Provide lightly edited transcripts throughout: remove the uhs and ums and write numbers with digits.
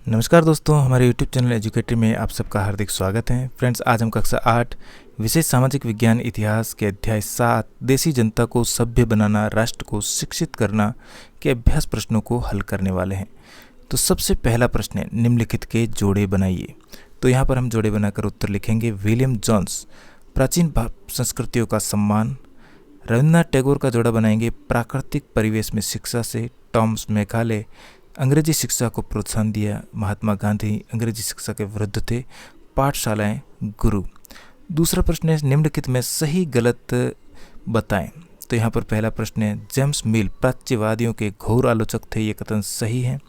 नमस्कार दोस्तों, हमारे YouTube चैनल एजुकेटरी में आप सबका हार्दिक स्वागत है। फ्रेंड्स, आज हम कक्षा 8 विशेष सामाजिक विज्ञान इतिहास के अध्याय 7 देशी जनता को सभ्य बनाना, राष्ट्र को शिक्षित करना के अभ्यास प्रश्नों को हल करने वाले हैं। तो सबसे पहला प्रश्न है, निम्नलिखित के जोड़े बनाइए। तो यहाँ पर हम जोड़े बनाकर उत्तर लिखेंगे। विलियम जोन्स, प्राचीन संस्कृतियों का सम्मान। रविन्द्रनाथ टैगोर का जोड़ा बनाएंगे, प्राकृतिक परिवेश में शिक्षा से। टॉमस मैकाले, अंग्रेजी शिक्षा को प्रोत्साहन दिया। महात्मा गांधी अंग्रेजी शिक्षा के विरुद्ध थे। पाठशालाएं गुरु। दूसरा प्रश्न है, निम्नलिखित में सही गलत बताएं। तो यहाँ पर पहला प्रश्न है, जेम्स मिल प्राच्यवादियों के घोर आलोचक थे, ये कथन सही है।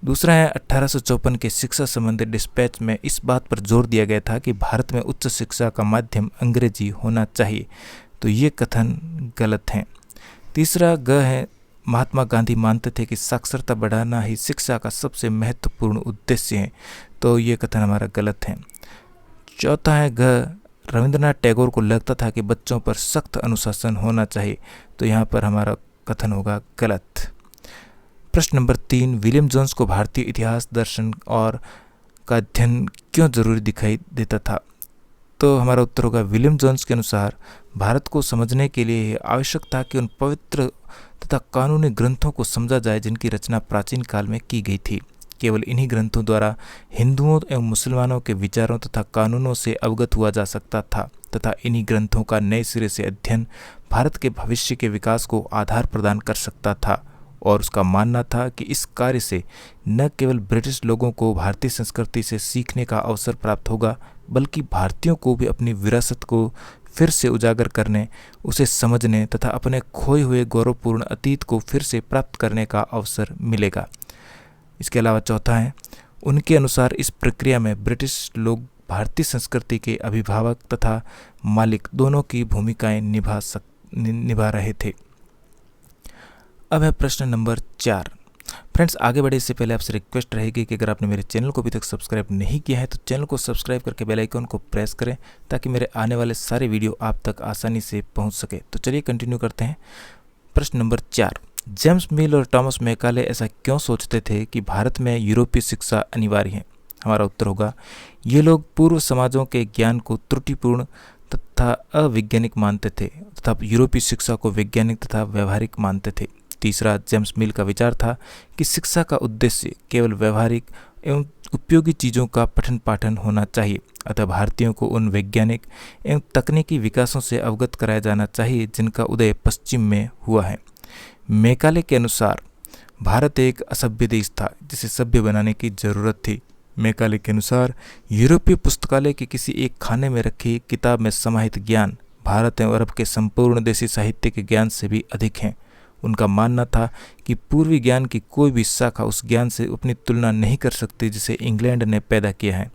दूसरा है, 1854 के शिक्षा संबंधी डिस्पैच में इस बात पर जोर दिया गया था कि भारत में उच्च शिक्षा का माध्यम अंग्रेजी होना चाहिए, तो ये कथन गलत है। तीसरा ग है, महात्मा गांधी मानते थे कि साक्षरता बढ़ाना ही शिक्षा का सबसे महत्वपूर्ण उद्देश्य है, तो ये कथन हमारा गलत है। चौथा है घ, रविंद्रनाथ टैगोर को लगता था कि बच्चों पर सख्त अनुशासन होना चाहिए, तो यहाँ पर हमारा कथन होगा गलत। प्रश्न नंबर 3, विलियम जोन्स को भारतीय इतिहास, दर्शन और का अध्ययन क्यों जरूरी दिखाई देता था? तो हमारा उत्तर होगा, विलियम जोन्स के अनुसार भारत को समझने के लिए आवश्यक था कि उन पवित्र तथा कानूनी ग्रंथों को समझा जाए जिनकी रचना प्राचीन काल में की गई थी। केवल इन्हीं ग्रंथों द्वारा हिंदुओं एवं मुसलमानों के विचारों तथा कानूनों से अवगत हुआ जा सकता था तथा इन्हीं ग्रंथों का नए सिरे से अध्ययन भारत के भविष्य के विकास को आधार प्रदान कर सकता था। और उसका मानना था कि इस कार्य से न केवल ब्रिटिश लोगों को भारतीय संस्कृति से सीखने का अवसर प्राप्त होगा, बल्कि भारतीयों को भी अपनी विरासत को फिर से उजागर करने, उसे समझने तथा अपने खोए हुए गौरवपूर्ण अतीत को फिर से प्राप्त करने का अवसर मिलेगा। इसके अलावा चौथा है, उनके अनुसार इस प्रक्रिया में ब्रिटिश लोग भारतीय संस्कृति के अभिभावक तथा मालिक दोनों की भूमिकाएं निभा रहे थे। अब है प्रश्न नंबर 4। फ्रेंड्स, आगे बढ़े इससे पहले आपसे रिक्वेस्ट रहेगी कि अगर आपने मेरे चैनल को अभी तक सब्सक्राइब नहीं किया है तो चैनल को सब्सक्राइब करके बेल आइकन को प्रेस करें ताकि मेरे आने वाले सारे वीडियो आप तक आसानी से पहुंच सके। तो चलिए कंटिन्यू करते हैं। प्रश्न नंबर 4, जेम्स मिल और टॉमस मैकाले ऐसा क्यों सोचते थे कि भारत में यूरोपीय शिक्षा अनिवार्य है? हमारा उत्तर होगा, ये लोग पूर्व समाजों के ज्ञान को त्रुटिपूर्ण तथा अवैज्ञानिक मानते थे तथा यूरोपीय शिक्षा को वैज्ञानिक तथा व्यवहारिक मानते थे। तीसरा, जेम्स मिल का विचार था कि शिक्षा का उद्देश्य केवल व्यवहारिक एवं उपयोगी चीज़ों का पठन पाठन होना चाहिए, अतः भारतीयों को उन वैज्ञानिक एवं तकनीकी विकासों से अवगत कराया जाना चाहिए जिनका उदय पश्चिम में हुआ है। मैकाले के अनुसार भारत एक असभ्य देश था जिसे सभ्य बनाने की जरूरत थी। मैकाले के अनुसार यूरोपीय पुस्तकालय के किसी एक खाने में रखी किताब में समाहित ज्ञान भारत एवं अरब के संपूर्ण देशी साहित्य के ज्ञान से भी अधिक हैं। उनका मानना था कि पूर्वी ज्ञान की कोई भी शाखा उस ज्ञान से अपनी तुलना नहीं कर सकती जिसे इंग्लैंड ने पैदा किया है।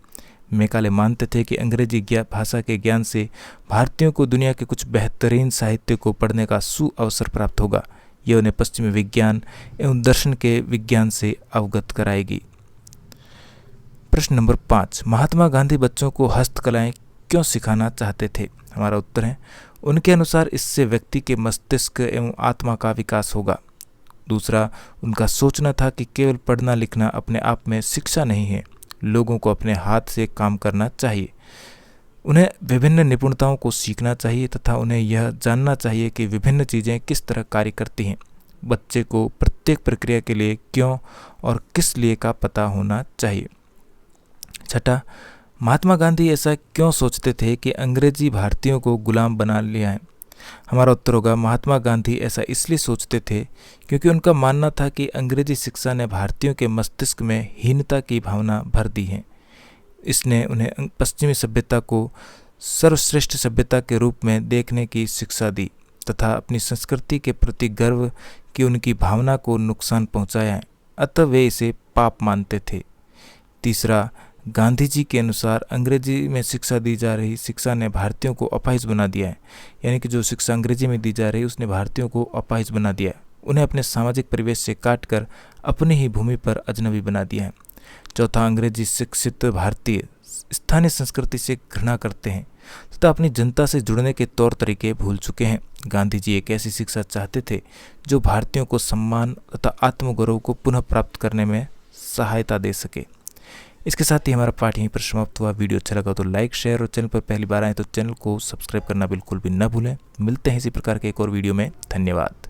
मैकाले मानते थे कि अंग्रेजी भाषा के ज्ञान से भारतीयों को दुनिया के कुछ बेहतरीन साहित्य को पढ़ने का सुअवसर प्राप्त होगा। यह उन्हें पश्चिमी विज्ञान एवं दर्शन के विज्ञान से अवगत कराएगी। प्रश्न नंबर 5, महात्मा गांधी बच्चों को हस्तकलाएं क्यों सिखाना चाहते थे? हमारा उत्तर है, उनके अनुसार इससे व्यक्ति के मस्तिष्क एवं आत्मा का विकास होगा। दूसरा, उनका सोचना था कि केवल पढ़ना लिखना अपने आप में शिक्षा नहीं है, लोगों को अपने हाथ से काम करना चाहिए। उन्हें विभिन्न निपुणताओं को सीखना चाहिए तथा उन्हें यह जानना चाहिए कि विभिन्न चीज़ें किस तरह कार्य करती हैं। बच्चे को प्रत्येक प्रक्रिया के लिए क्यों और किस लिए का पता होना चाहिए। छठा, महात्मा गांधी ऐसा क्यों सोचते थे कि अंग्रेजी भारतीयों को गुलाम बना लिया है? हमारा उत्तर होगा, महात्मा गांधी ऐसा इसलिए सोचते थे क्योंकि उनका मानना था कि अंग्रेजी शिक्षा ने भारतीयों के मस्तिष्क में हीनता की भावना भर दी है। इसने उन्हें पश्चिमी सभ्यता को सर्वश्रेष्ठ सभ्यता के रूप में देखने की शिक्षा दी तथा अपनी संस्कृति के प्रति गर्व की उनकी भावना को नुकसान पहुंचाया है, अतः वे इसे पाप मानते थे। तीसरा, गांधी जी के अनुसार अंग्रेजी में शिक्षा दी जा रही शिक्षा ने भारतीयों को अपाहिज बना दिया है, यानी कि जो शिक्षा अंग्रेजी में दी जा रही उसने भारतीयों को अपाहिज बना दिया है, उन्हें अपने सामाजिक परिवेश से काटकर अपनी ही भूमि पर अजनबी बना दिया है। चौथा, अंग्रेजी शिक्षित भारतीय स्थानीय संस्कृति से घृणा करते हैं तथा अपनी जनता से जुड़ने के तौर तरीके भूल चुके हैं। गांधी जी एक ऐसी शिक्षा चाहते थे जो भारतीयों को सम्मान तथा आत्मगौरव को पुनः प्राप्त करने में सहायता दे सके। इसके साथ ही हमारा पाठ यहीं पर समाप्त हुआ। वीडियो अच्छा लगा तो लाइक, शेयर और चैनल पर पहली बार आए तो चैनल को सब्सक्राइब करना बिल्कुल भी न भूलें। मिलते हैं इसी प्रकार के एक और वीडियो में। धन्यवाद।